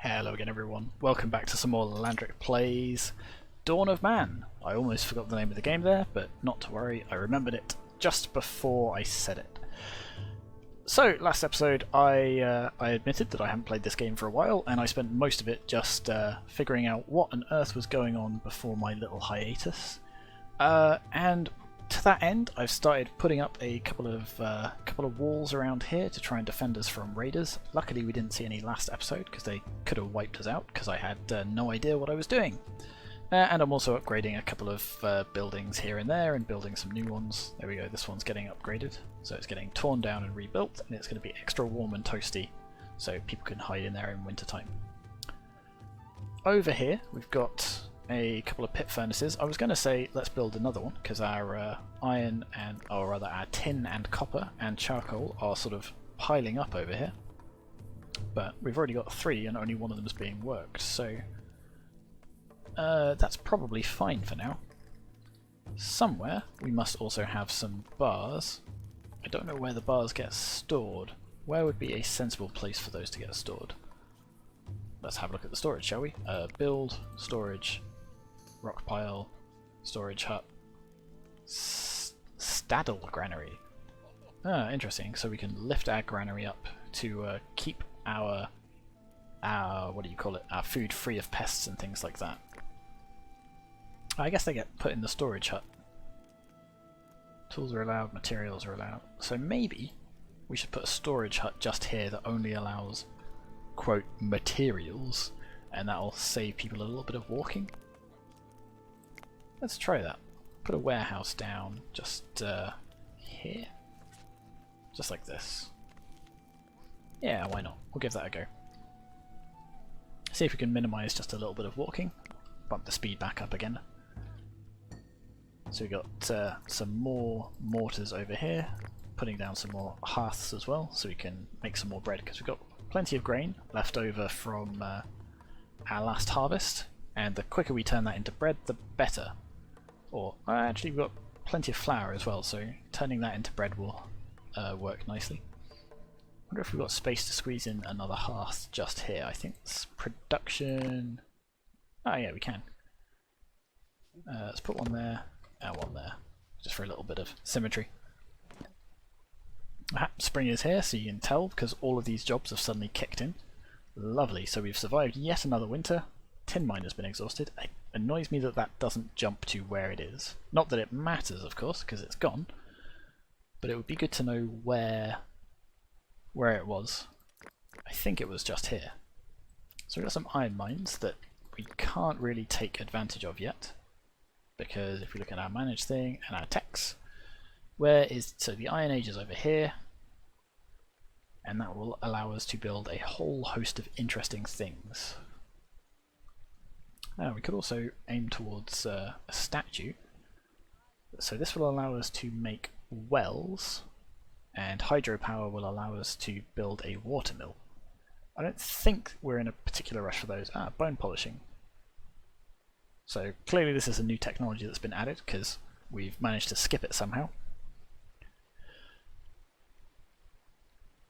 Hello again everyone, welcome back to some more Landric plays Dawn of Man. I almost forgot the name of the game there, but not to worry, I remembered it just before I said it. So, last episode I admitted that I haven't played this game for a while, and I spent most of it just figuring out what on earth was going on before my little hiatus. And to that end, I've started putting up a couple of walls around here to try and defend us from raiders. Luckily we didn't see any last episode because they could have wiped us out because I had no idea what I was doing. And I'm also upgrading a couple of buildings here and there and building some new ones. There we go, this one's getting upgraded. So it's getting torn down and rebuilt, and it's going to be extra warm and toasty so people can hide in there in winter time. Over here we've got a couple of pit furnaces. I was going to say let's build another one because our iron and, or rather our tin and copper and charcoal are sort of piling up over here. But we've already got 3 and only one of them is being worked, so that's probably fine for now. Somewhere we must also have some bars. I don't know where the bars get stored. Where would be a sensible place for those to get stored? Let's have a look at the storage, shall we? Build, storage, rock pile, storage hut, staddle granary. Ah, interesting. So we can lift our granary up to keep our what do you call it? Our food free of pests and things like that. I guess they get put in the storage hut. Tools are allowed, materials are allowed. So maybe we should put a storage hut just here that only allows, quote, materials, and that'll save people a little bit of walking. Let's try that. Put a warehouse down just here. Just like this. Yeah, why not? We'll give that a go. See if we can minimise just a little bit of walking. Bump the speed back up again. So we got some more mortars over here. Putting down some more hearths as well so we can make some more bread because we've got plenty of grain left over from our last harvest, and the quicker we turn that into bread the better. Or actually we've got plenty of flour as well, so turning that into bread will work nicely. I wonder if we've got space to squeeze in another hearth just here. I think it's production. Oh yeah, we can. Let's put one there and one there, just for a little bit of symmetry. Spring is here, so you can tell because all of these jobs have suddenly kicked in. Lovely, so we've survived yet another winter. Tin mine has been exhausted. It annoys me that that doesn't jump to where it is. Not that it matters, of course, because it's gone. But it would be good to know where it was. I think it was just here. So we've got some iron mines that we can't really take advantage of yet. Because if we look at our manage thing and our techs, so the Iron Age is over here, and that will allow us to build a whole host of interesting things. Now we could also aim towards a statue, so this will allow us to make wells, and hydropower will allow us to build a water mill. I don't think we're in a particular rush for those. Bone polishing. So clearly this is a new technology that's been added because we've managed to skip it somehow.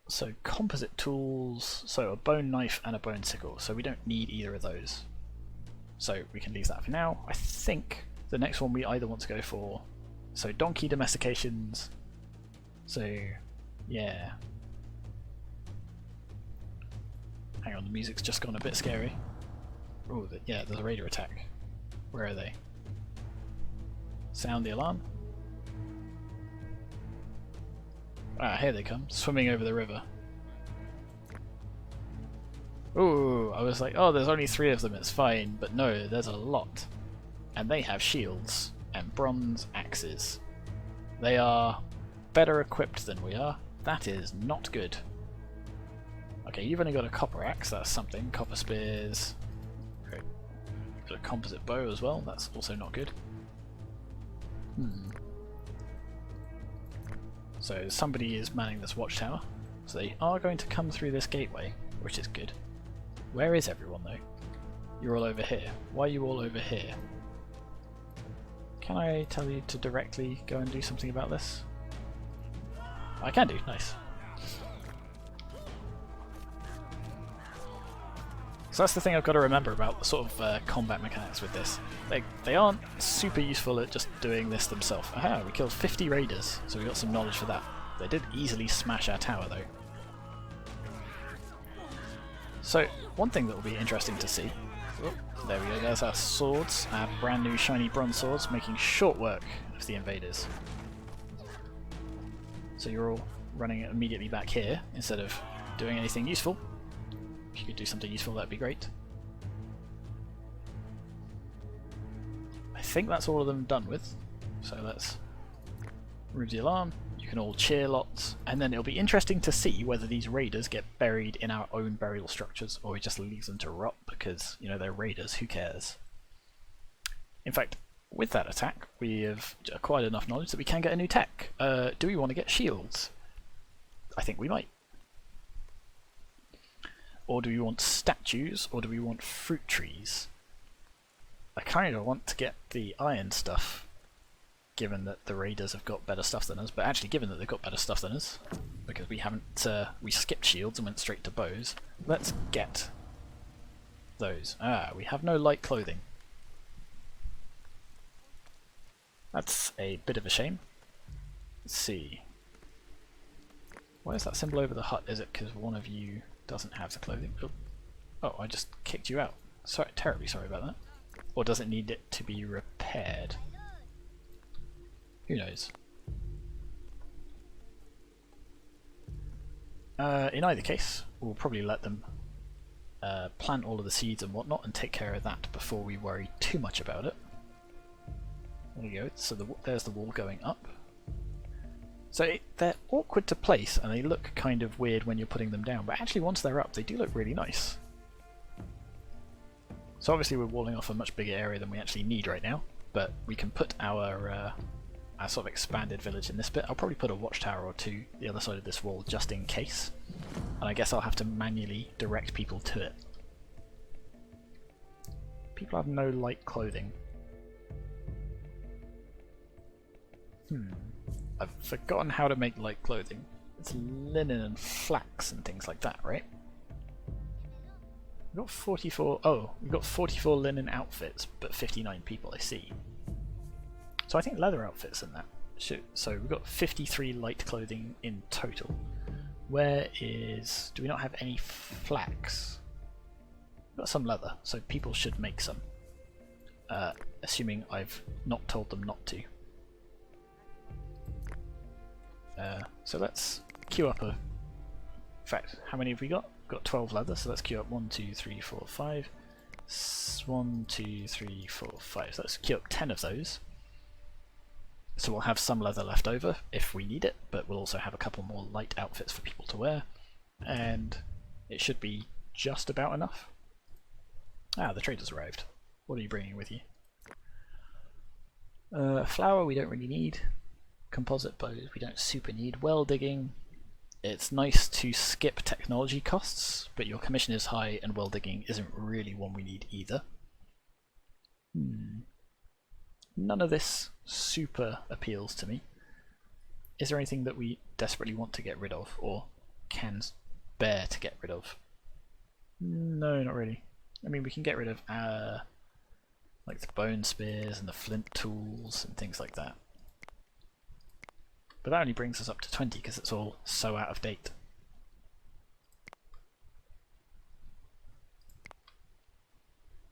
So composite tools, so a bone knife and a bone sickle, so we don't need either of those. So we can leave that for now. I think the next one we either want to go for, so donkey domestications, so yeah. Hang on, the music's just gone a bit scary. Oh, yeah, there's a raider attack. Where are they? Sound the alarm. Ah, here they come, swimming over the river. Ooh, I was like, oh, there's only 3 of them, it's fine, but no, there's a lot. And they have shields and bronze axes. They are better equipped than we are. That is not good. Okay, you've only got a copper axe, that's something. Copper spears. Okay. Got a composite bow as well, that's also not good. So somebody is manning this watchtower, so they are going to come through this gateway, which is good. Where is everyone though? You're all over here. Why are you all over here? Can I tell you to directly go and do something about this? I can do, nice. So that's the thing I've got to remember about the sort of combat mechanics with this. They aren't super useful at just doing this themselves. Aha, we killed 50 raiders, so we got some knowledge for that. They did easily smash our tower though. So, one thing that will be interesting to see, oh, there we go, there's our swords, our brand new shiny bronze swords, making short work of the invaders. So you're all running immediately back here, instead of doing anything useful. If you could do something useful, that'd be great. I think that's all of them done with, so let's remove the alarm. You can all cheer lots, and then it'll be interesting to see whether these raiders get buried in our own burial structures, or we just leave them to rot because, you know, they're raiders, who cares? In fact, with that attack, we have acquired enough knowledge that we can get a new tech. Do we want to get shields? I think we might. Or do we want statues, or do we want fruit trees? I kind of want to get the iron stuff, given that the raiders have got better stuff than us, but actually given that they've got better stuff than us, because we haven't, we skipped shields and went straight to bows, let's get those. Ah, we have no light clothing. That's a bit of a shame. Let's see. Why is that symbol over the hut? Is it because one of you doesn't have the clothing? Oh, I just kicked you out. Sorry, terribly sorry about that. Or does it need it to be repaired? Who knows? In either case, we'll probably let them plant all of the seeds and whatnot and take care of that before we worry too much about it. There we go, so there's the wall going up. So they're awkward to place and they look kind of weird when you're putting them down, but actually once they're up they do look really nice. So obviously we're walling off a much bigger area than we actually need right now, but we can put our sort of expanded village in this bit. I'll probably put a watchtower or two the other side of this wall just in case, and I guess I'll have to manually direct people to it. People have no light clothing. I've forgotten how to make light clothing. It's linen and flax and things like that, right? We've got 44. Oh, we've got 44 linen outfits, but 59 people, I see. So I think leather outfits in that. So we've got 53 light clothing in total. Where is... do we not have any flax? We've got some leather, so people should make some. Assuming I've not told them not to. So let's queue up a... in fact, how many have we got? We've got 12 leather, so let's queue up 1, 2, 3, 4, 5. 1, 2, 3, 4, 5. So let's queue up 10 of those. So we'll have some leather left over if we need it, but we'll also have a couple more light outfits for people to wear. And it should be just about enough. Ah, the trader's arrived. What are you bringing with you? Flour we don't really need. Composite bows we don't super need. Well digging. It's nice to skip technology costs, but your commission is high and well digging isn't really one we need either. None of this super appeals to me. Is there anything that we desperately want to get rid of, or can bear to get rid of? No, not really. I mean, we can get rid of like the bone spears and the flint tools and things like that. But that only brings us up to 20 because it's all so out of date.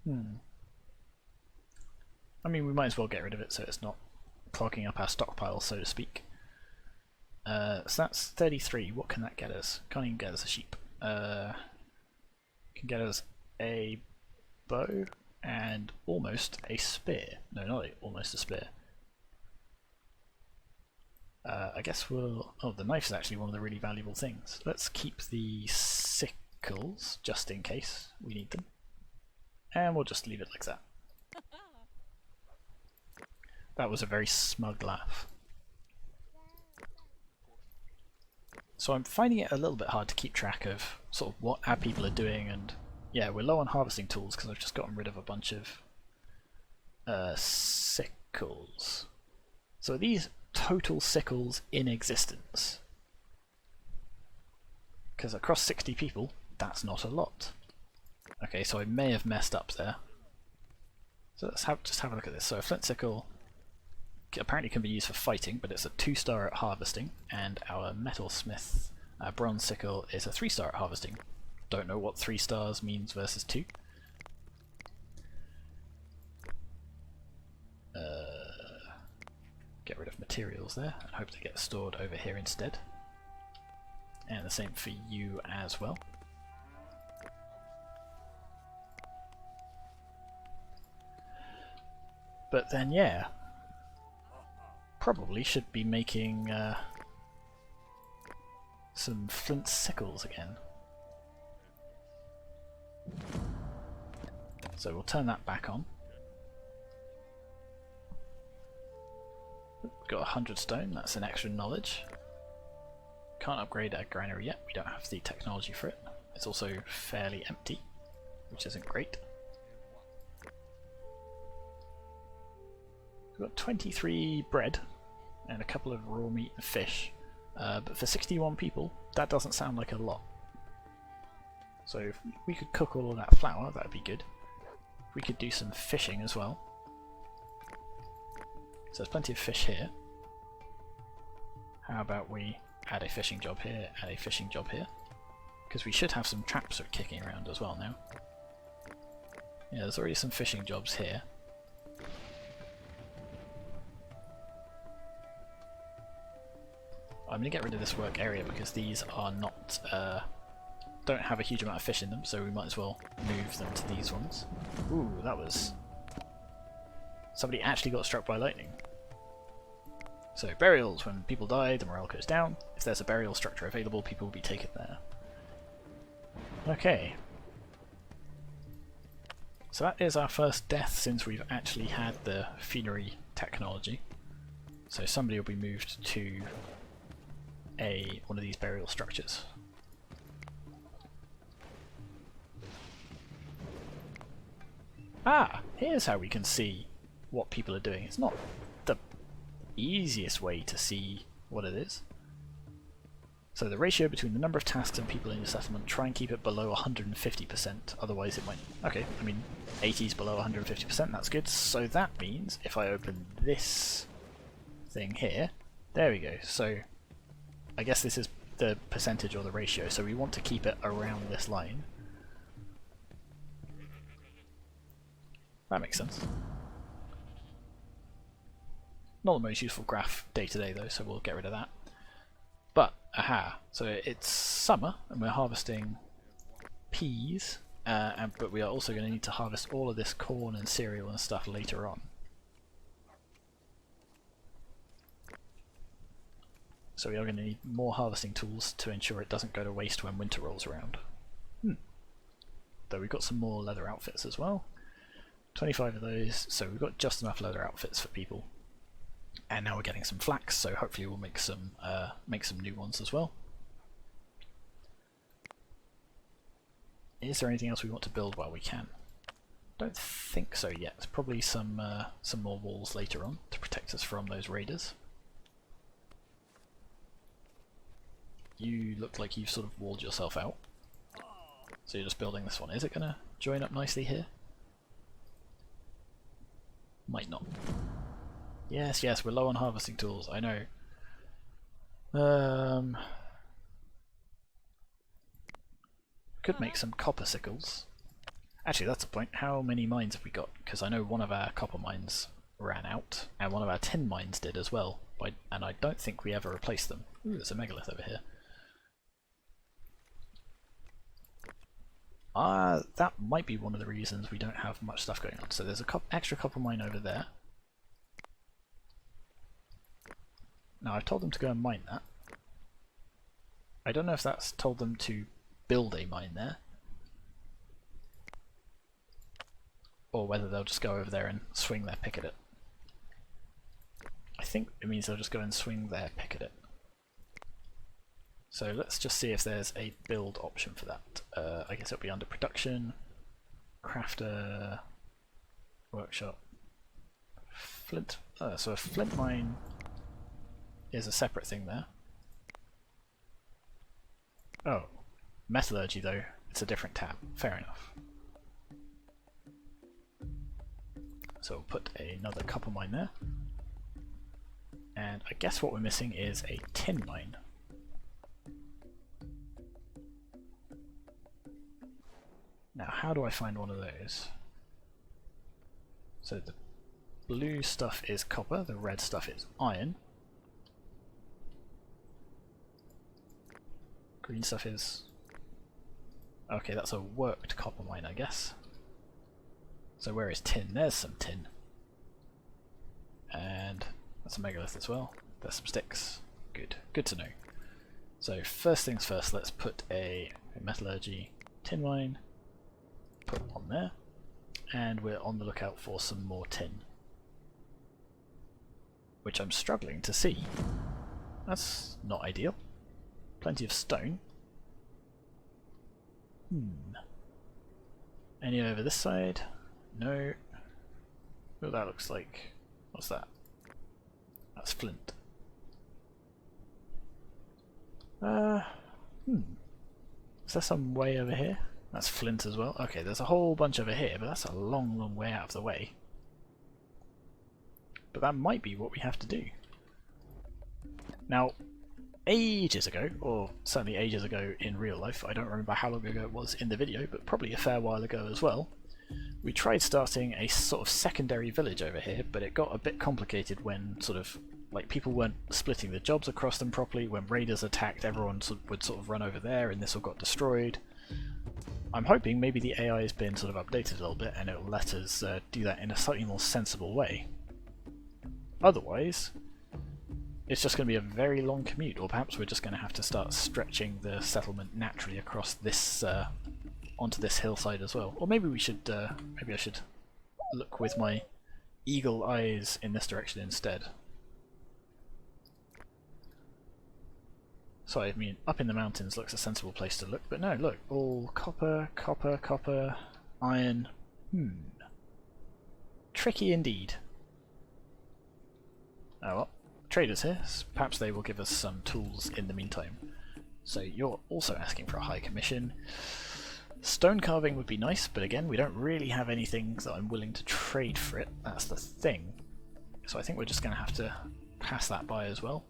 I mean, we might as well get rid of it so it's not clogging up our stockpile, so to speak. So that's 33. What can that get us? Can't even get us a sheep. Can get us a bow and almost a spear. No, not almost a spear. I guess we'll... oh, the knife is actually one of the really valuable things. Let's keep the sickles, just in case we need them. And we'll just leave it like that. That was a very smug laugh. So I'm finding it a little bit hard to keep track of sort of what our people are doing, and yeah, we're low on harvesting tools because I've just gotten rid of a bunch of sickles. So are these total sickles in existence? Because across 60 people, that's not a lot. Okay, so I may have messed up there. So let's just have a look at this. So a flint sickle apparently can be used for fighting, but it's a 2-star at harvesting, and our metalsmith bronze sickle is a 3-star at harvesting. Don't know what 3 stars means versus 2. Get rid of materials there and hope they get stored over here instead. And the same for you as well. But then yeah, probably should be making some flint sickles again. So we'll turn that back on. We've got 100 stone, that's an extra knowledge. Can't upgrade our granary yet, we don't have the technology for it. It's also fairly empty, which isn't great. We've got 23 bread and a couple of raw meat and fish, but for 61 people, that doesn't sound like a lot. So if we could cook all of that flour, that would be good. We could do some fishing as well. So there's plenty of fish here. How about we add a fishing job here, add a fishing job here? Because we should have some traps kicking around as well now. Yeah, there's already some fishing jobs here. I'm going to get rid of this work area because these are not, don't have a huge amount of fish in them, so we might as well move them to these ones. Ooh, that was... Somebody actually got struck by lightning. So burials, when people die, the morale goes down. If there's a burial structure available, people will be taken there. Okay. So that is our first death since we've actually had the funerary technology. So somebody will be moved to one of these burial structures. Ah, here's how we can see what people are doing. It's not the easiest way to see what it is. So the ratio between the number of tasks and people in your settlement, try and keep it below 150%, otherwise it might... Okay, I mean 80 is below 150%, that's good. So that means if I open this thing here, there we go. So I guess this is the percentage or the ratio, so we want to keep it around this line. That makes sense. Not the most useful graph day to day though, so we'll get rid of that. But, aha, so it's summer and we're harvesting peas, but we are also going to need to harvest all of this corn and cereal and stuff later on. So we are going to need more harvesting tools to ensure it doesn't go to waste when winter rolls around. Though we've got some more leather outfits as well. 25 of those, so we've got just enough leather outfits for people. And now we're getting some flax, so hopefully we'll make some new ones as well. Is there anything else we want to build while we can? Don't think so yet. Probably some more walls later on to protect us from those raiders. You look like you've sort of walled yourself out. So you're just building this one. Is it going to join up nicely here? Might not. Yes, yes, we're low on harvesting tools, I know. Could make some copper sickles. Actually, that's the point. How many mines have we got? Because I know one of our copper mines ran out, and one of our tin mines did as well, and I don't think we ever replaced them. Ooh, there's a megalith over here. That might be one of the reasons we don't have much stuff going on. So there's a extra copper mine over there. Now I've told them to go and mine that. I don't know if that's told them to build a mine there, or whether they'll just go over there and swing their pick at it. I think it means they'll just go and swing their pick at it. So let's just see if there's a build option for that. I guess it'll be under production, crafter, workshop, flint. So a flint mine is a separate thing there. Oh, metallurgy though, it's a different tab. Fair enough. So we'll put another copper mine there. And I guess what we're missing is a tin mine. Now how do I find one of those? So the blue stuff is copper, the red stuff is iron. Green stuff is... okay, that's a worked copper mine, I guess. So where is tin? There's some tin. And that's a megalith as well. There's some sticks. Good. Good to know. So first things first, let's put a metallurgy tin mine. Put one there. And we're on the lookout for some more tin. Which I'm struggling to see. That's not ideal. Plenty of stone. Any over this side? No. Oh, that looks like... what's that? That's flint. Is there some way over here? That's flint as well. Okay, there's a whole bunch over here, but that's a long, long way out of the way. But that might be what we have to do. Now, ages ago, or certainly ages ago in real life, I don't remember how long ago it was in the video, but probably a fair while ago as well, we tried starting a sort of secondary village over here, but it got a bit complicated when sort of, like, people weren't splitting the jobs across them properly. When raiders attacked, everyone would sort of run over there and this all got destroyed. I'm hoping maybe the AI has been sort of updated a little bit and it'll let us do that in a slightly more sensible way. Otherwise, it's just going to be a very long commute, or perhaps we're just going to have to start stretching the settlement naturally across this onto this hillside as well. Or maybe we should, maybe I should look with my eagle eyes in this direction instead. So I mean, up in the mountains looks a sensible place to look, but no, look, all copper, copper, copper, iron. Tricky indeed. Oh well, traders here, perhaps they will give us some tools in the meantime. So you're also asking for a high commission. Stone carving would be nice, but again, we don't really have anything that I'm willing to trade for it. That's the thing. So I think we're just going to have to pass that by as well.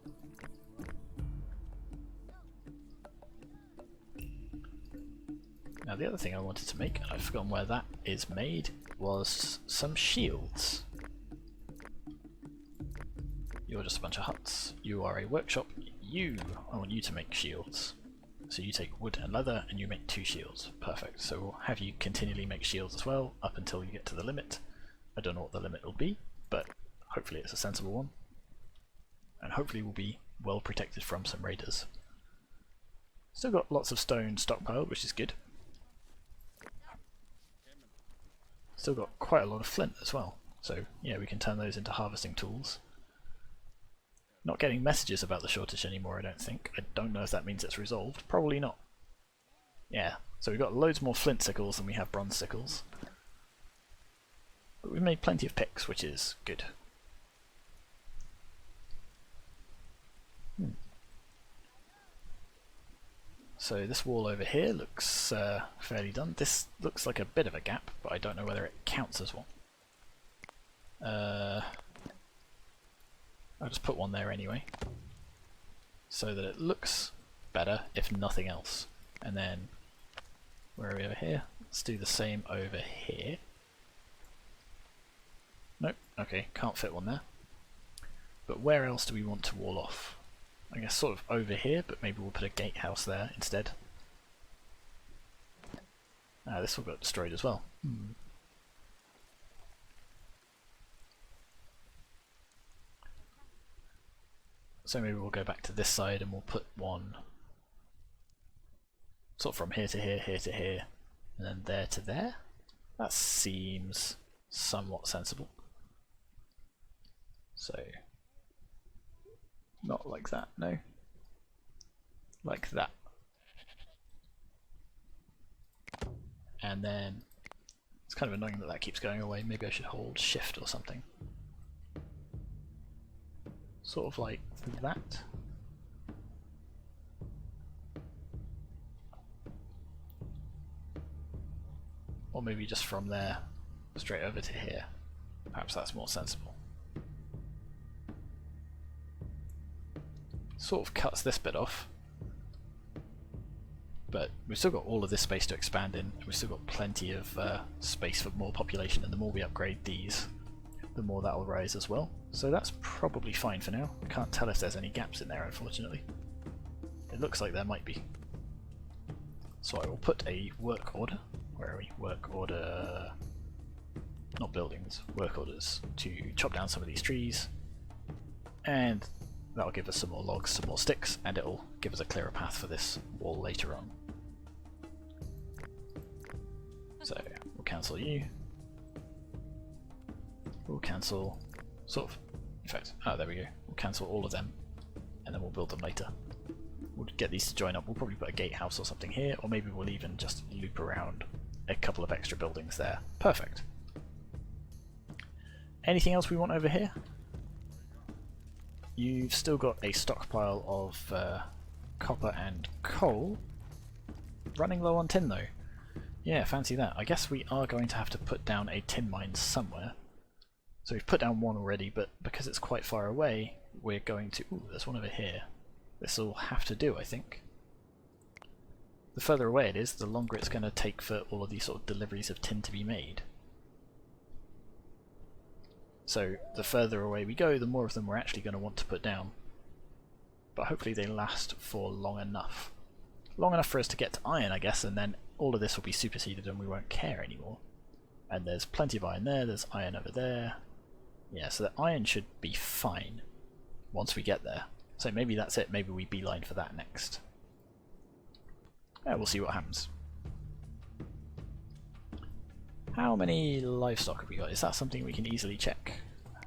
Now the other thing I wanted to make, and I've forgotten where that is made, was some shields. You're just a bunch of huts. You are a workshop. I want you to make shields. So you take wood and leather and you make 2 shields. Perfect. So we'll have you continually make shields as well up until you get to the limit. I don't know what the limit will be, but hopefully it's a sensible one. And hopefully we'll be well protected from some raiders. Still got lots of stone stockpiled, which is good. Still got quite a lot of flint as well. So yeah, we can turn those into harvesting tools. Not getting messages about the shortage anymore, I don't think. I don't know if that means it's resolved. Probably not. Yeah, so we've got loads more flint sickles than we have bronze sickles. But we've made plenty of picks, which is good. So this wall over here looks fairly done. This looks like a bit of a gap, but I don't know whether it counts as one. I'll just put one there anyway, so that it looks better, if nothing else. And then, where are we over here? Let's do the same over here. Nope, okay, can't fit one there. But where else do we want to wall off? I guess sort of over here, but maybe we'll put a gatehouse there instead. Ah, this will got destroyed as well. So maybe we'll go back to this side and we'll put one sort of from here to here, here to here, and then there to there. That seems somewhat sensible. So, not like that, no. Like that. And then, it's kind of annoying that that keeps going away. Maybe I should hold shift or something. Sort of like that. Or maybe just from there straight over to here. Perhaps that's more sensible. Sort of cuts this bit off, but we've still got all of this space to expand in, and we've still got plenty of space for more population, and the more we upgrade these, the more that will rise as well. So that's probably fine for now. I can't tell if there's any gaps in there, unfortunately. It looks like there might be. So I will put a work order. Where are we? Work order... not buildings, work orders, to chop down some of these trees, and that'll give us some more logs, some more sticks, and it'll give us a clearer path for this wall later on. So we'll cancel you. We'll cancel, sort of, in fact, there we go. We'll cancel all of them, and then we'll build them later. We'll get these to join up. We'll probably put a gatehouse or something here, or maybe we'll even just loop around a couple of extra buildings there. Perfect. Anything else we want over here? You've still got a stockpile of copper and coal. Running low on tin though. Yeah, fancy that. I guess we are going to have to put down a tin mine somewhere. So we've put down one already, but because it's quite far away, we're going to... Ooh, there's one over here. This will have to do, I think. The further away it is, the longer it's going to take for all of these sort of deliveries of tin to be made. So the further away we go, the more of them we're actually going to want to put down. But hopefully they last for long enough. Long enough for us to get to iron, I guess, and then all of this will be superseded and we won't care anymore. And there's plenty of iron there, there's iron over there. Yeah, so the iron should be fine once we get there. So maybe that's it, maybe we beeline for that next. Yeah, we'll see what happens. How many livestock have we got? Is that something we can easily check?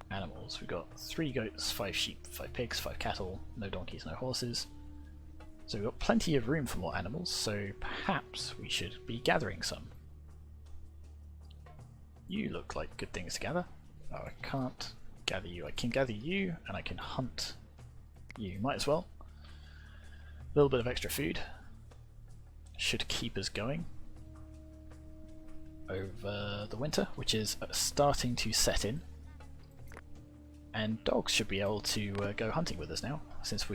Animals. We've got 3 goats, 5 sheep, 5 pigs, 5 cattle, no donkeys, no horses. So we've got plenty of room for more animals, so perhaps we should be gathering some. You look like good things to gather. Oh, I can't gather you. I can gather you, and I can hunt you. Might as well. A little bit of extra food should keep us going over the winter, which is starting to set in. And dogs should be able to go hunting with us now, since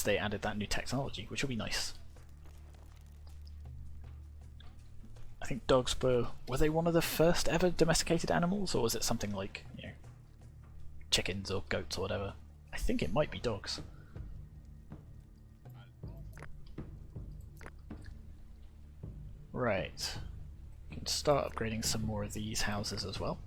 they added that new technology, which will be nice. I think dogs were they one of the first ever domesticated animals, or was it something like, you know, chickens or goats or whatever? I think it might be dogs. Right. We can start upgrading some more of these houses as well.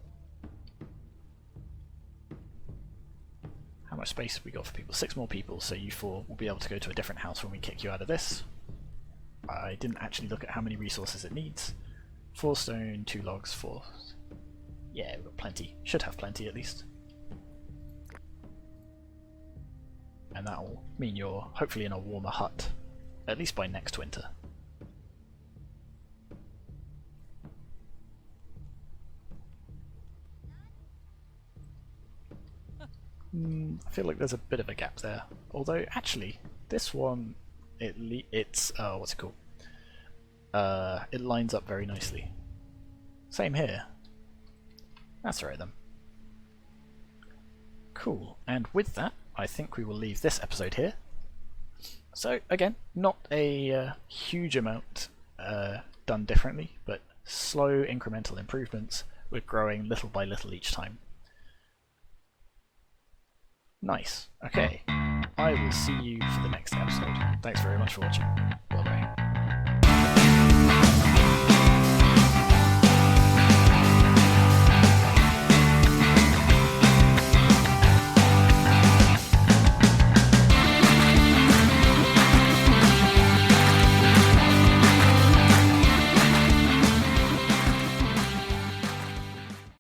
How much space have we got for people? 6 more people, so you 4 will be able to go to a different house when we kick you out of this. I didn't actually look at how many resources it needs. 4 stone, 2 logs, 4... Yeah, we've got plenty. Should have plenty at least. And that'll mean you're hopefully in a warmer hut, at least by next winter. I feel like there's a bit of a gap there. Although, actually, this one, it's what's it called? It lines up very nicely. Same here. That's right then. Cool. And with that, I think we will leave this episode here. So again, not a huge amount done differently, but slow incremental improvements. We're growing little by little each time. Nice. Okay. I will see you for the next episode. Thanks very much for watching. Bye bye.